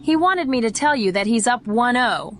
He wanted me to tell you that he's up 1-0.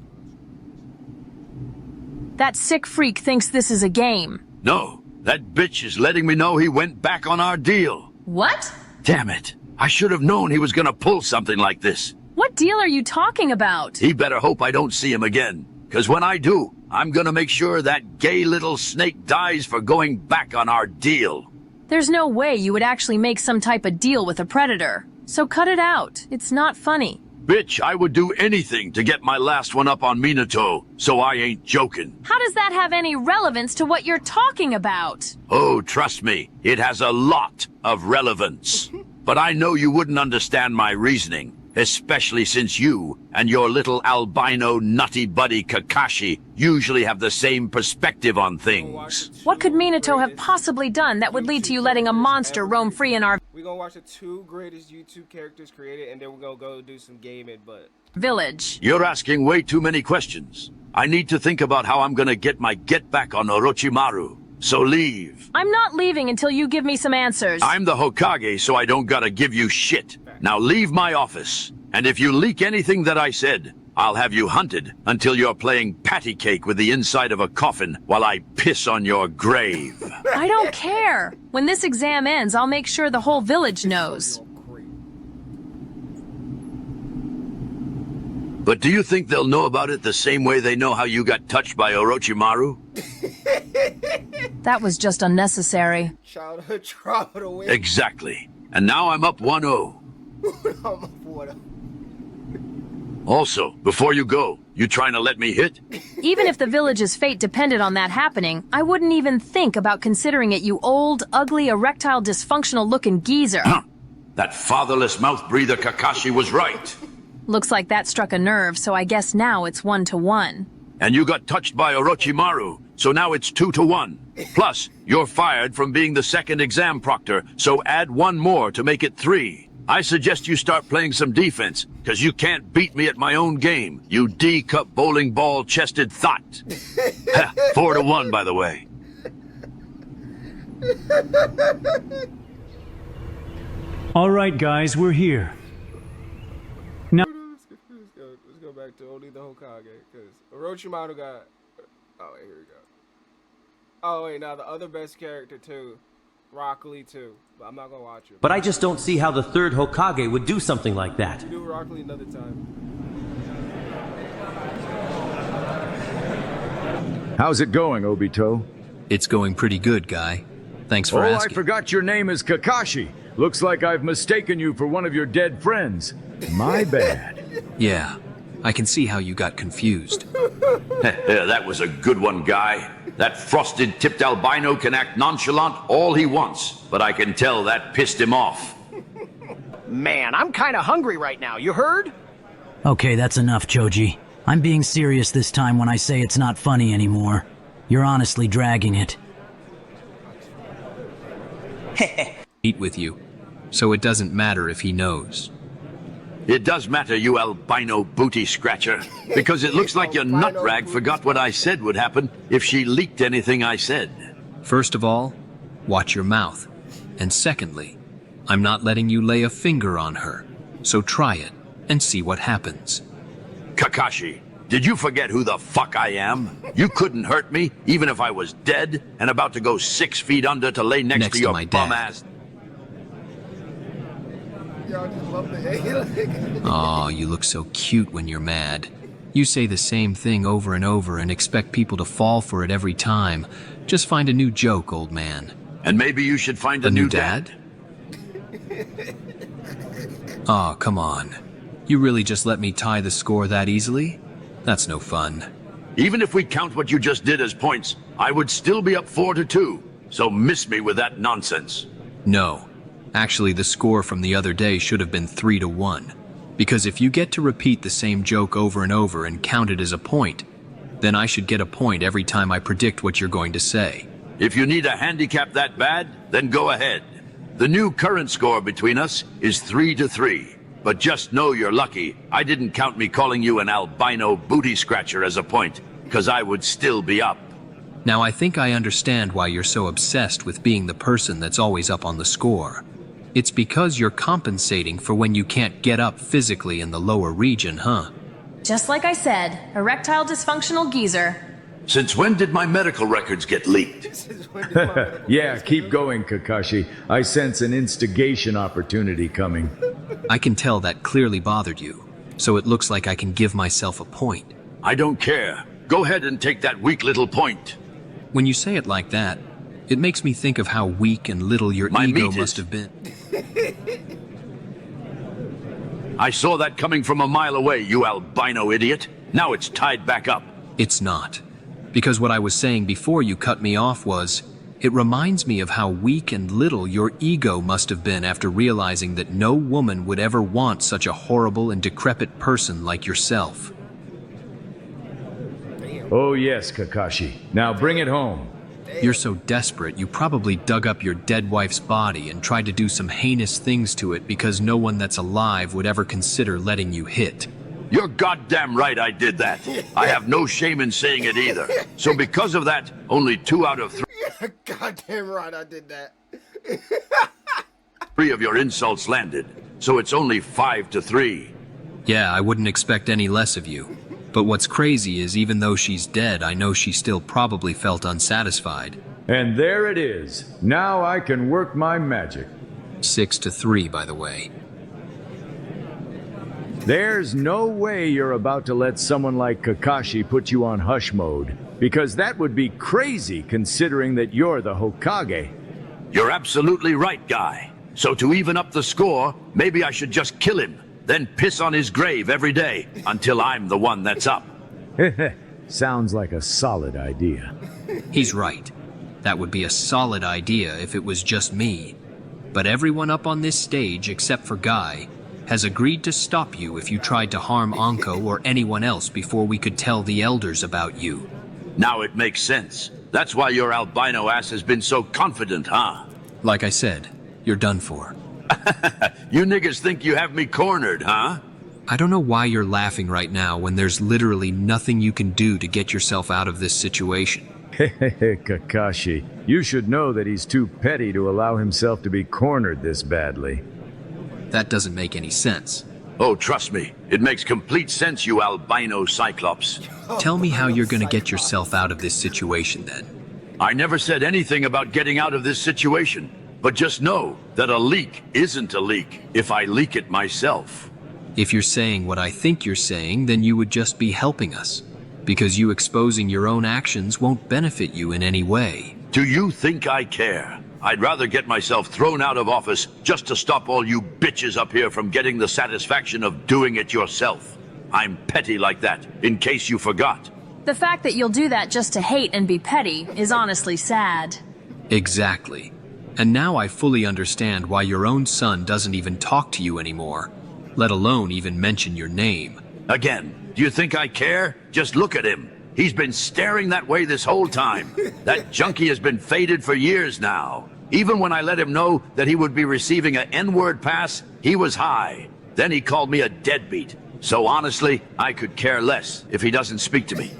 That sick freak thinks this is a game. No, that bitch is letting me know he went back on our deal. What? Damn it. I should have known he was gonna pull something like this. What deal are you talking about? He better hope I don't see him again. 'Cause when I do, I'm gonna make sure that gay little snake dies for going back on our deal. There's no way you would actually make some type of deal with a predator. So cut it out. It's not funny. Bitch, I would do anything to get my last one up on Minato, so I ain't joking. How does that have any relevance to what you're talking about? Oh, trust me, it has a lot of relevance. But I know you wouldn't understand my reasoning, especially since you and your little albino nutty buddy Kakashi usually have the same perspective on things. What could Minato have possibly done that would lead to you letting a monster roam free in our We're gonna watch the 2 greatest YouTube characters created, and then we're gonna go do some gaming, but... village? You're asking way too many questions. I need to think about how I'm gonna get my get back on Orochimaru. So leave. I'm not leaving until you give me some answers. I'm the Hokage, so I don't gotta give you shit. Now leave my office. And if you leak anything that I said, I'll have you hunted until you're playing patty cake with the inside of a coffin while I piss on your grave. I don't care. When this exam ends, I'll make sure the whole village knows. But do you think they'll know about it the same way they know how you got touched by Orochimaru? That was just unnecessary. Childhood trauma to win. Exactly. And now I'm up 1-0. I'm up 1-0. Also, before you go, you trying to let me hit? Even if the village's fate depended on that happening, I wouldn't even think about considering it, you old, ugly, erectile, dysfunctional-looking geezer. That fatherless mouth-breather Kakashi was right. Looks like that struck a nerve, so I guess now it's 1-1. And you got touched by Orochimaru, so now it's 2-1. Plus, you're fired from being the second exam proctor, so add 1 more to make it 3. I suggest you start playing some defense, because you can't beat me at my own game, you D-cup bowling ball-chested thought. 4-1, by the way. All right, guys, we're here. Now, Let's go back to only the Hokage, because Orochimaru got... Oh, wait, here we go. Oh, wait, now the other best character, too. Rock Lee, too. But I'm not gonna watch it. But I just don't see how the third Hokage would do something like that. Do Rock Lee another time. How's it going, Obito? It's going pretty good, Guy. Thanks for asking. I forgot your name is Kakashi. Looks like I've mistaken you for one of your dead friends. My bad. Yeah, I can see how you got confused. Yeah, that was a good one, Guy. That frosted-tipped albino can act nonchalant all he wants, but I can tell that pissed him off. Man, I'm kinda hungry right now, you heard? Okay, that's enough, Choji. I'm being serious this time when I say it's not funny anymore. You're honestly dragging it. Eat with you, so it doesn't matter if he knows. It does matter, you albino booty scratcher, because it looks like your nutrag forgot what I said would happen if she leaked anything I said. First of all, watch your mouth. And secondly, I'm not letting you lay a finger on her, so try it and see what happens. Kakashi, did you forget who the fuck I am? You couldn't hurt me, even if I was dead and about to go 6 feet under to lay next to your my bum dad. ass. Y'all just love the Aw, you look so cute when you're mad. You say the same thing over and over and expect people to fall for it every time. Just find a new joke, old man. And maybe you should find A new new dad? Aw, come on. You really just let me tie the score that easily? That's no fun. Even if we count what you just did as points, I would still be up 4-2. So miss me with that nonsense. No. Actually, the score from the other day should have been 3-1. Because if you get to repeat the same joke over and over and count it as a point, then I should get a point every time I predict what you're going to say. If you need a handicap that bad, then go ahead. The new current score between us is 3-3. But just know you're lucky I didn't count me calling you an albino booty scratcher as a point, because I would still be up. Now I think I understand why you're so obsessed with being the person that's always up on the score. It's because you're compensating for when you can't get up physically in the lower region, huh? Just like I said, erectile dysfunctional geezer. Since when did my medical records get leaked? Yeah, keep going, Kakashi. I sense an instigation opportunity coming. I can tell that clearly bothered you, so it looks like I can give myself a point. I don't care. Go ahead and take that weak little point. When you say it like that, it makes me think of how weak and little your ego must have been. I saw that coming from a mile away, you albino idiot. Now it's tied back up. It's not. Because what I was saying before you cut me off was, it reminds me of how weak and little your ego must have been after realizing that no woman would ever want such a horrible and decrepit person like yourself. Oh yes, Kakashi. Now bring it home. You're so desperate you probably dug up your dead wife's body and tried to do some heinous things to it because no one that's alive would ever consider letting you hit. You're goddamn right I did that. I have no shame in saying it either. So because of that, only 2 out of 3 Goddamn right I did that. of your insults landed. So it's only 5 to 3. Yeah, I wouldn't expect any less of you. But what's crazy is even though she's dead, I know she still probably felt unsatisfied. And there it is. Now I can work my magic. 6 to 3, by the way. There's no way you're about to let someone like Kakashi put you on hush mode, because that would be crazy considering that you're the Hokage. You're absolutely right, Guy. So to even up the score, maybe I should just kill him, then piss on his grave every day until I'm the one that's up. Sounds like a solid idea. He's right. That would be a solid idea if it was just me. But everyone up on this stage, except for Guy, has agreed to stop you if you tried to harm Anko or anyone else before we could tell the elders about you. Now it makes sense. That's why your albino ass has been so confident, huh? Like I said, you're done for. You niggas think you have me cornered, huh? I don't know why you're laughing right now when there's literally nothing you can do to get yourself out of this situation. Kakashi, you should know that he's too petty to allow himself to be cornered this badly. That doesn't make any sense. Oh, trust me, it makes complete sense, you albino cyclops. Tell me how you're gonna get yourself out of this situation then. I never said anything about getting out of this situation, but just know that a leak isn't a leak if I leak it myself. If you're saying what I think you're saying, then you would just be helping us. Because you exposing your own actions won't benefit you in any way. Do you think I care? I'd rather get myself thrown out of office just to stop all you bitches up here from getting the satisfaction of doing it yourself. I'm petty like that, in case you forgot. The fact that you'll do that just to hate and be petty is honestly sad. Exactly. And now I fully understand why your own son doesn't even talk to you anymore, let alone even mention your name. Again, do you think I care? Just look at him. He's been staring that way this whole time. That junkie has been faded for years now. Even when I let him know that he would be receiving an N-word pass, he was high. Then he called me a deadbeat. So honestly, I could care less if he doesn't speak to me.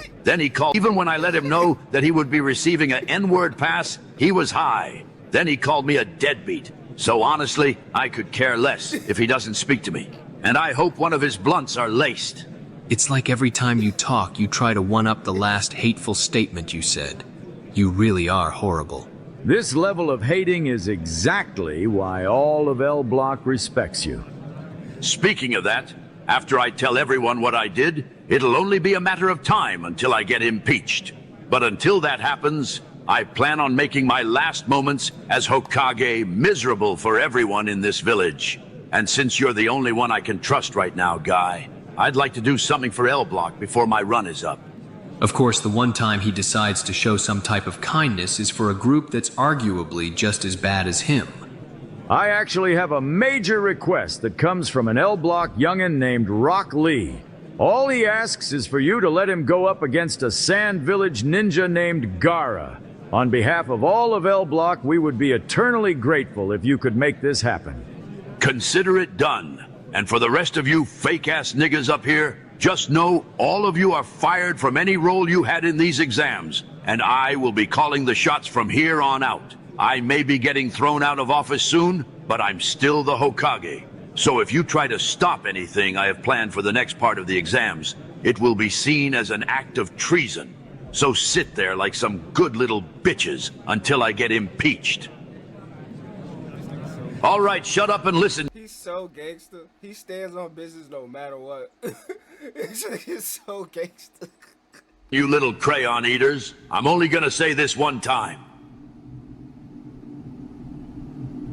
Even when I let him know that he would be receiving an N-word pass, he was high. Then he called me a deadbeat. So honestly, I could care less if he doesn't speak to me. And I hope one of his blunts are laced. It's like every time you talk, you try to one-up the last hateful statement you said. You really are horrible. This level of hating is exactly why all of L Block respects you. Speaking of that, after I tell everyone what I did, it'll only be a matter of time until I get impeached. But until that happens, I plan on making my last moments as Hokage miserable for everyone in this village. And since you're the only one I can trust right now, Guy, I'd like to do something for L Block before my run is up. Of course, the one time he decides to show some type of kindness is for a group that's arguably just as bad as him. I actually have a major request that comes from an L Block youngin' named Rock Lee. All he asks is for you to let him go up against a Sand Village ninja named Gara. On behalf of all of L Block, we would be eternally grateful if you could make this happen. Consider it done. And for the rest of you fake-ass niggas up here, just know all of you are fired from any role you had in these exams, and I will be calling the shots from here on out. I may be getting thrown out of office soon, but I'm still the Hokage. So if you try to stop anything I have planned for the next part of the exams, it will be seen as an act of treason. So sit there like some good little bitches until I get impeached. All right, shut up and listen. He's so gangster. He stands on business no matter what. He's so gangster. You little crayon eaters, I'm only gonna say this one time.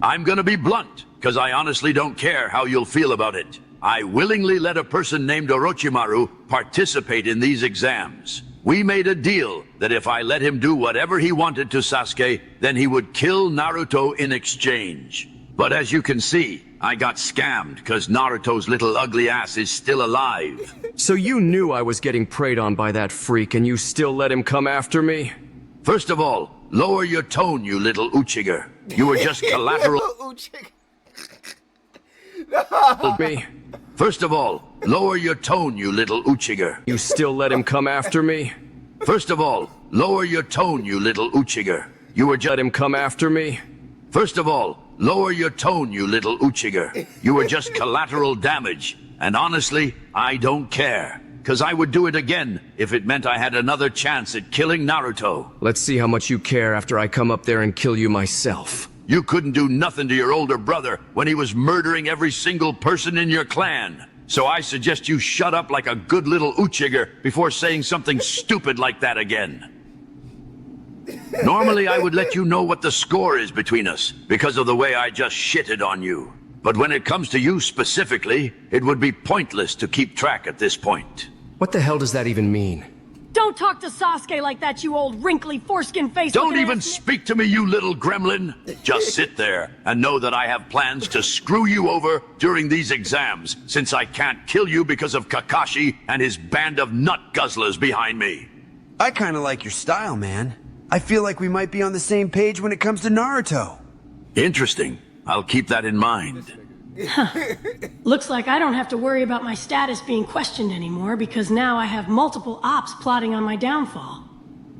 I'm gonna be blunt, because I honestly don't care how you'll feel about it. I willingly let a person named Orochimaru participate in these exams. We made a deal that if I let him do whatever he wanted to Sasuke, then he would kill Naruto in exchange. But as you can see, I got scammed because Naruto's little ugly ass is still alive. So you knew I was getting preyed on by that freak and you still let him come after me? First of all, lower your tone, you little Uchiger. You were just collateral. Me? First of all, lower your tone, you little Uchiger. You still let him come after me? First of all, lower your tone, you little Uchiger. You were just Let him come after me? First of all, lower your tone, you little Uchiger. You were just collateral damage. And honestly, I don't care. Because I would do it again if it meant I had another chance at killing Naruto. Let's see how much you care after I come up there and kill you myself. You couldn't do nothing to your older brother when he was murdering every single person in your clan. So I suggest you shut up like a good little Uchiger before saying something stupid like that again. Normally I would let you know what the score is between us because of the way I just shitted on you. But when it comes to you specifically, it would be pointless to keep track at this point. What the hell does that even mean? Don't talk to Sasuke like that, you old wrinkly foreskin face. Don't even speak to me, you little gremlin. Just sit there and know that I have plans to screw you over during these exams, since I can't kill you because of Kakashi and his band of nut guzzlers behind me. I kinda like your style, man. I feel like we might be on the same page when it comes to Naruto. Interesting. I'll keep that in mind. Looks like I don't have to worry about my status being questioned anymore because now I have multiple ops plotting on my downfall.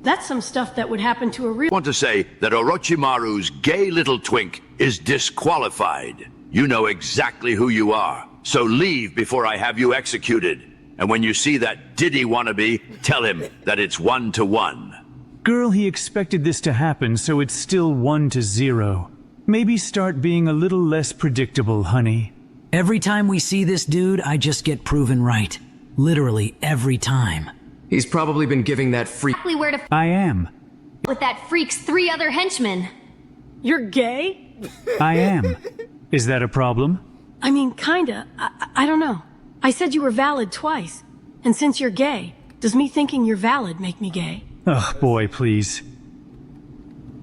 That's some stuff that would happen to a real— I want to say that Orochimaru's gay little twink is disqualified. You know exactly who you are, so leave before I have you executed. And when you see that Diddy wannabe, tell him that it's 1-1. Girl, he expected this to happen, so it's still 1-0. Maybe start being a little less predictable, honey. Every time we see this dude, I just get proven right. Literally every time. He's probably been giving that freak— Exactly where to I am. with that freak's 3 other henchmen. You're gay? I am. Is that a problem? I mean, kinda. I don't know. I said you were valid twice. And since you're gay, does me thinking you're valid make me gay? Oh, boy, please.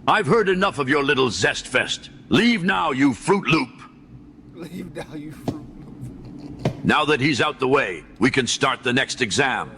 I've heard enough of your little zest fest. Leave now, you Fruit Loop. Leave now, you Fruit Loop. Now that he's out the way, we can start the next exam.